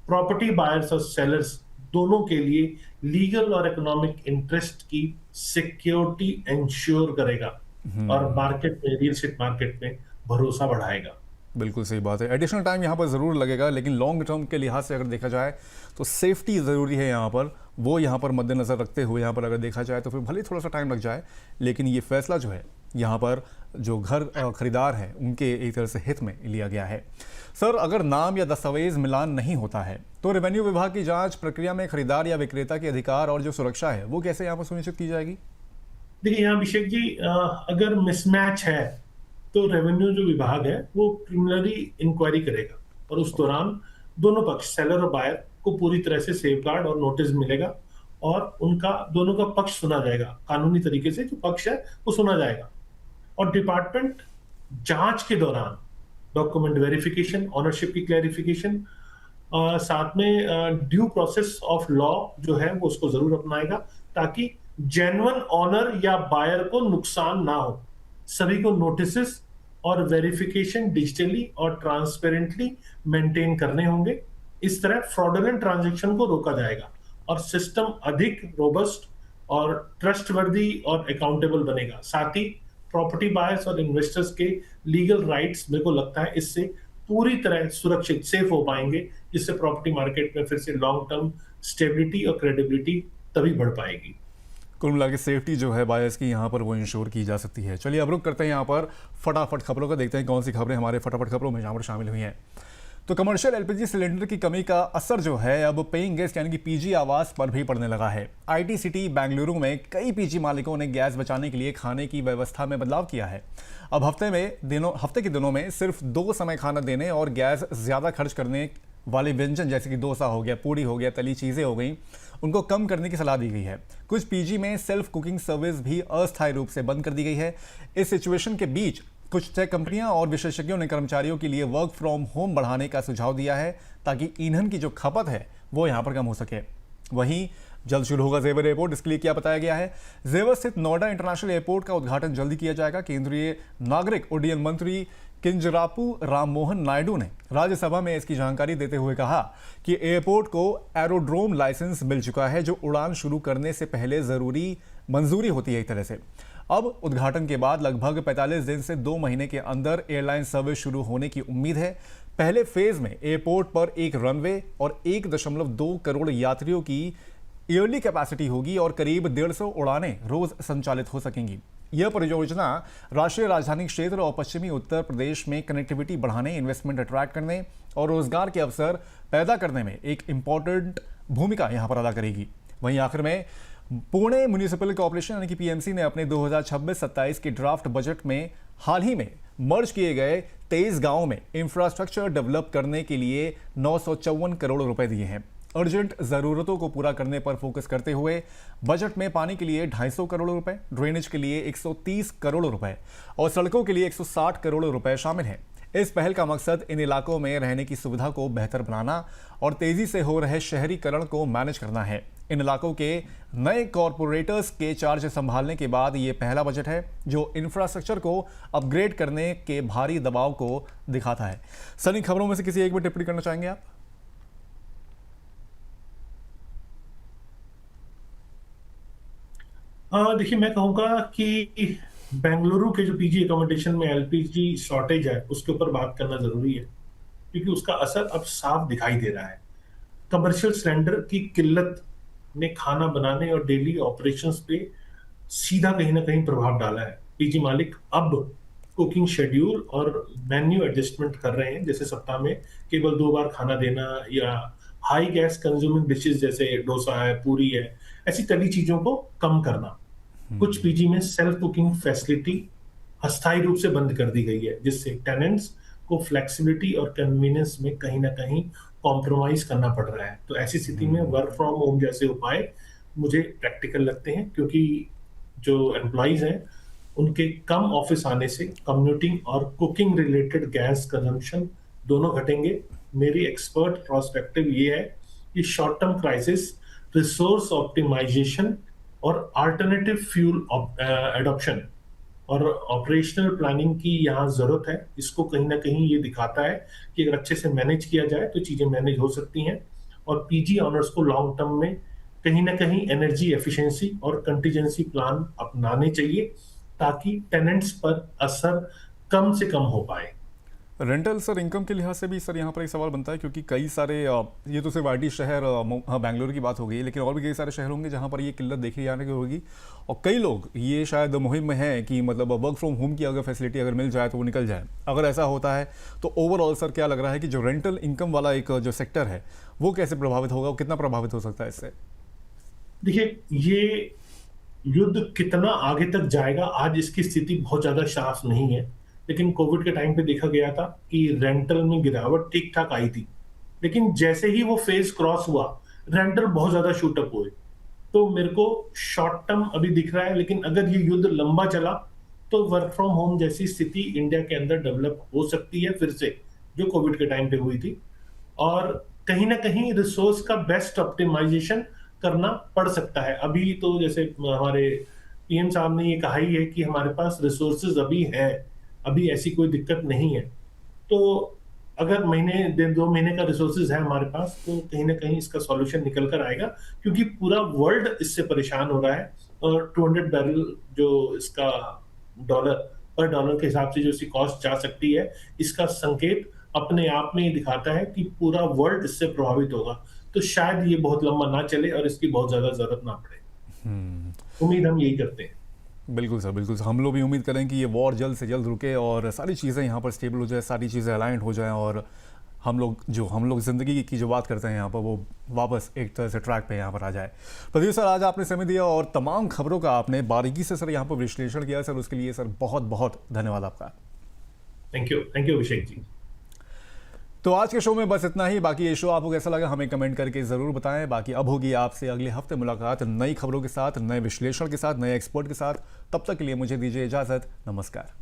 प्रॉपर्टी बायर्स और सेलर्स दोनों के लिए लीगल और इकोनॉमिक इंटरेस्ट की सिक्योरिटी इंश्योर करेगा और मार्केट में, रियल एस्टेट मार्केट में भरोसा बढ़ाएगा। बिल्कुल सही बात है। एडिशनल टाइम यहाँ पर ज़रूर लगेगा, लेकिन लॉन्ग टर्म के लिहाज से अगर देखा जाए तो सेफ्टी ज़रूरी है यहाँ पर, वो यहाँ पर मद्देनज़र रखते हुए यहाँ पर अगर देखा जाए तो फिर भले ही थोड़ा सा टाइम लग जाए, लेकिन ये फैसला जो है यहाँ पर जो घर खरीदार हैं उनके एक तरह से हित में लिया गया है। सर, अगर नाम या दस्तावेज मिलान नहीं होता है तो रेवेन्यू विभाग की जांच प्रक्रिया में खरीदार या विक्रेता के अधिकार और जो सुरक्षा है वो कैसे यहाँ पर सुनिश्चित की जाएगी? देखिए यहाँ अभिषेक जी, अगर मिसमैच है तो रेवेन्यू जो विभाग है वो प्रिलिमिनरी इंक्वायरी करेगा, और उस दौरान दोनों पक्ष, सेलर और बायर को पूरी तरह से सेफगार्ड और नोटिस मिलेगा, और उनका दोनों का पक्ष सुना जाएगा। कानूनी तरीके से जो पक्ष है वो सुना जाएगा, और डिपार्टमेंट जांच के दौरान डॉक्यूमेंट वेरिफिकेशन, ऑनरशिप की क्लैरिफिकेशन, साथ में ड्यू प्रोसेस ऑफ लॉ जो है वो उसको जरूर अपनाएगा, ताकि जेन्युइन ऑनर या बायर को नुकसान ना हो। सभी को नोटिसेस और वेरिफिकेशन डिजिटली और ट्रांसपेरेंटली मेंटेन करने होंगे। इस तरह फ्रॉडुलेंट ट्रांजैक्शन को रोका जाएगा और सिस्टम अधिक रोबस्ट और ट्रस्टवर्दी और अकाउंटेबल बनेगा। साथ ही प्रॉपर्टी बायर्स और इन्वेस्टर्स के लीगल राइट्स, मेरे को लगता है इससे पूरी तरह सुरक्षित, सेफ हो पाएंगे, जिससे प्रॉपर्टी मार्केट में फिर से लॉन्ग टर्म स्टेबिलिटी और क्रेडिबिलिटी तभी बढ़ पाएगी। कुल मिला के सेफ्टी जो है बायर्स की यहाँ पर वो इंश्योर की जा सकती है। चलिए अब रुक करते हैं यहाँ पर फटाफट खबरों का, देखते हैं कौन सी खबरें हमारे फटाफट खबरों में यहाँ पर शामिल हुई हैं। तो कमर्शियल एलपीजी सिलेंडर की कमी का असर जो है अब पेइंग गेस्ट यानी कि पीजी आवास पर भी पड़ने लगा है। आईटी सिटी बेंगलुरु में कई पीजी मालिकों ने गैस बचाने के लिए खाने की व्यवस्था में बदलाव किया है। अब हफ्ते के दिनों में सिर्फ 2 समय खाना देने और गैस ज़्यादा खर्च करने वाले व्यंजन जैसे कि डोसा हो गया, पूड़ी हो गया, तली चीज़ें हो गई, उनको कम करने की सलाह दी गई है। कुछ पीजी में सेल्फ कुकिंग सर्विस भी अस्थायी रूप से बंद कर दी गई है। इस सिचुएशन के बीच कुछ टेक कंपनियां और विशेषज्ञों ने कर्मचारियों के लिए वर्क फ्रॉम होम बढ़ाने का सुझाव दिया है, ताकि ईंधन की जो खपत है वो यहाँ पर कम हो सके। वहीं जल्द शुरू होगा जेवर एयरपोर्ट, इसके लिए क्या बताया गया है? जेवर स्थित नोएडा इंटरनेशनल एयरपोर्ट का उद्घाटन जल्दी किया जाएगा। केंद्रीय नागरिक उड्डयन मंत्री किंजरापू राममोहन नायडू ने राज्यसभा में इसकी जानकारी देते हुए कहा कि एयरपोर्ट को एरोड्रोम लाइसेंस मिल चुका है, जो उड़ान शुरू करने से पहले जरूरी मंजूरी होती है एक तरह से। अब उद्घाटन के बाद लगभग 45 दिन से 2 महीने के अंदर एयरलाइन सर्विस शुरू होने की उम्मीद है। पहले फेज में एयरपोर्ट पर एक रनवे और 1.2 करोड़ यात्रियों की ईयरली कैपेसिटी होगी और करीब 150 उड़ानें रोज संचालित हो सकेंगी। यह परियोजना राष्ट्रीय राजधानी क्षेत्र और पश्चिमी उत्तर प्रदेश में कनेक्टिविटी बढ़ाने, इन्वेस्टमेंट अट्रैक्ट करने और रोजगार के अवसर पैदा करने में एक इम्पॉर्टेंट भूमिका यहां पर अदा करेगी। वहीं आखिर में पुणे म्युनिसिपल कॉर्पोरेशन यानी कि पीएमसी ने अपने 2026-27 के ड्राफ्ट बजट में हाल ही में मर्ज किए गए 23 गांवों में इंफ्रास्ट्रक्चर डेवलप करने के लिए 954 करोड़ रुपए दिए हैं। अर्जेंट जरूरतों को पूरा करने पर फोकस करते हुए बजट में पानी के लिए 250 करोड़ रुपए, ड्रेनेज के लिए 130 करोड़ रुपए और सड़कों के लिए 160 करोड़ रुपए शामिल हैं। इस पहल का मकसद इन इलाकों में रहने की सुविधा को बेहतर बनाना और तेजी से हो रहे शहरीकरण को मैनेज करना है। इन इलाकों के नए कॉरपोरेटर्स के चार्ज संभालने के बाद ये पहला बजट है जो इंफ्रास्ट्रक्चर को अपग्रेड करने के भारी दबाव को दिखाता है। सनी, खबरों में से किसी एक में टिप्पणी करना चाहेंगे आप? देखिए, मैं कहूँगा कि बेंगलुरु के जो पीजी अकोमोडेशन में एलपीजी शॉर्टेज है उसके ऊपर बात करना जरूरी है, क्योंकि उसका असर अब साफ दिखाई दे रहा है। कमर्शियल सिलेंडर की किल्लत ने खाना बनाने और डेली ऑपरेशंस पे सीधा कहीं ना कहीं प्रभाव डाला है। पीजी मालिक अब कुकिंग शेड्यूल और मेन्यू एडजस्टमेंट कर रहे हैं, जैसे सप्ताह में केवल 2 बार खाना देना या हाई गैस कंज्यूमिंग डिशेस जैसे डोसा है, पूरी है, ऐसी तली चीजों को कम करना। कुछ पीजी में सेल्फ कुकिंग फैसिलिटी अस्थायी रूप से बंद कर दी गई है, जिससे टेनेंट्स को फ्लेक्सिबिलिटी और कन्वीनियंस में कहीं ना कहीं कॉम्प्रोमाइज करना पड़ रहा है। तो ऐसी स्थिति में वर्क फ्रॉम होम जैसे उपाय मुझे प्रैक्टिकल लगते हैं, क्योंकि जो एम्प्लॉइज हैं उनके कम ऑफिस आने से कम्यूटिंग और कुकिंग रिलेटेड गैस कंजम्पशन दोनों घटेंगे। मेरी एक्सपर्ट पर्सपेक्टिव ये है कि short term crisis, resource optimization और अल्टरनेटिव फ्यूल एडॉप्शन और ऑपरेशनल प्लानिंग की यहाँ जरूरत है। इसको कहीं ना कहीं ये दिखाता है कि अगर अच्छे से मैनेज किया जाए तो चीजें मैनेज हो सकती हैं। और पीजी ऑनर्स को लॉन्ग टर्म में कहीं ना कहीं एनर्जी एफिशिएंसी और कंटीजेंसी प्लान अपनाने चाहिए, ताकि टेनेंट्स पर असर कम से कम हो पाए। रेंटल सर इनकम के लिहाज से भी सर यहाँ पर एक सवाल बनता है, क्योंकि कई सारे ये तो सिर्फ आईटी शहर बेंगलुरु की बात हो गई, लेकिन और भी कई सारे शहर होंगे जहाँ पर ये किल्लत देखी जाने की होगी और कई लोग ये शायद मुहिम में हैं कि मतलब वर्क फ्रॉम होम की अगर फैसिलिटी अगर मिल जाए तो वो निकल जाए। अगर ऐसा होता है तो ओवरऑल सर क्या लग रहा है कि जो रेंटल इनकम वाला एक जो सेक्टर है वो कैसे प्रभावित होगा, कितना प्रभावित हो सकता है इससे? देखिए, ये युद्ध कितना आगे तक जाएगा आज इसकी स्थिति बहुत ज्यादा साफ नहीं है, लेकिन कोविड के टाइम पे देखा गया था कि रेंटल में गिरावट ठीक ठाक आई थी, लेकिन जैसे ही वो फेज क्रॉस हुआ रेंटल बहुत ज्यादा शूट अप हुए। तो मेरे को शॉर्ट टर्म अभी दिख रहा है, लेकिन अगर ये युद्ध लंबा चला तो वर्क फ्रॉम होम जैसी स्थिति इंडिया के अंदर डेवलप हो सकती है फिर से, जो कोविड के टाइम पे हुई थी। और कहीं ना कहीं रिसोर्स का बेस्ट ऑप्टिमाइजेशन करना पड़ सकता है। अभी तो जैसे हमारे पीएम साहब ने ये कहा ही है कि हमारे पास रिसोर्सेज अभी है, अभी ऐसी कोई दिक्कत नहीं है। तो अगर महीने 2 महीने का रिसोर्सेज है हमारे पास तो कहीं ना कहीं इसका सॉल्यूशन निकल कर आएगा, क्योंकि पूरा वर्ल्ड इससे परेशान हो रहा है। और 200 बैरल जो इसका पर डॉलर के हिसाब से जो इसकी कॉस्ट जा सकती है, इसका संकेत अपने आप में ही दिखाता है कि पूरा वर्ल्ड इससे प्रभावित होगा। तो शायद ये बहुत लंबा ना चले और इसकी बहुत ज्यादा जरूरत ना पड़े। उम्मीद हम यही करते हैं। बिल्कुल सर, बिल्कुल सर। हम लोग भी उम्मीद करें कि ये वॉर जल्द से जल्द रुके और सारी चीज़ें यहाँ पर स्टेबल हो जाए, सारी चीज़ें अलाइंड हो जाएं और हम लोग ज़िंदगी की जो बात करते हैं यहाँ पर वो वापस एक तरह से ट्रैक पे यहाँ पर आ जाए। प्रदीप सर, आज आपने समय दिया और तमाम खबरों का आपने बारीकी से सर यहाँ पर विश्लेषण किया सर, उसके लिए सर बहुत बहुत धन्यवाद आपका। थैंक यू अभिषेक जी। तो आज के शो में बस इतना ही। बाकी ये शो आपको कैसा लगा हमें कमेंट करके ज़रूर बताएं। बाकी अब होगी आपसे अगले हफ्ते मुलाकात नई खबरों के साथ, नए विश्लेषण के साथ, नए एक्सपर्ट के साथ। तब तक के लिए मुझे दीजिए इजाज़त। नमस्कार।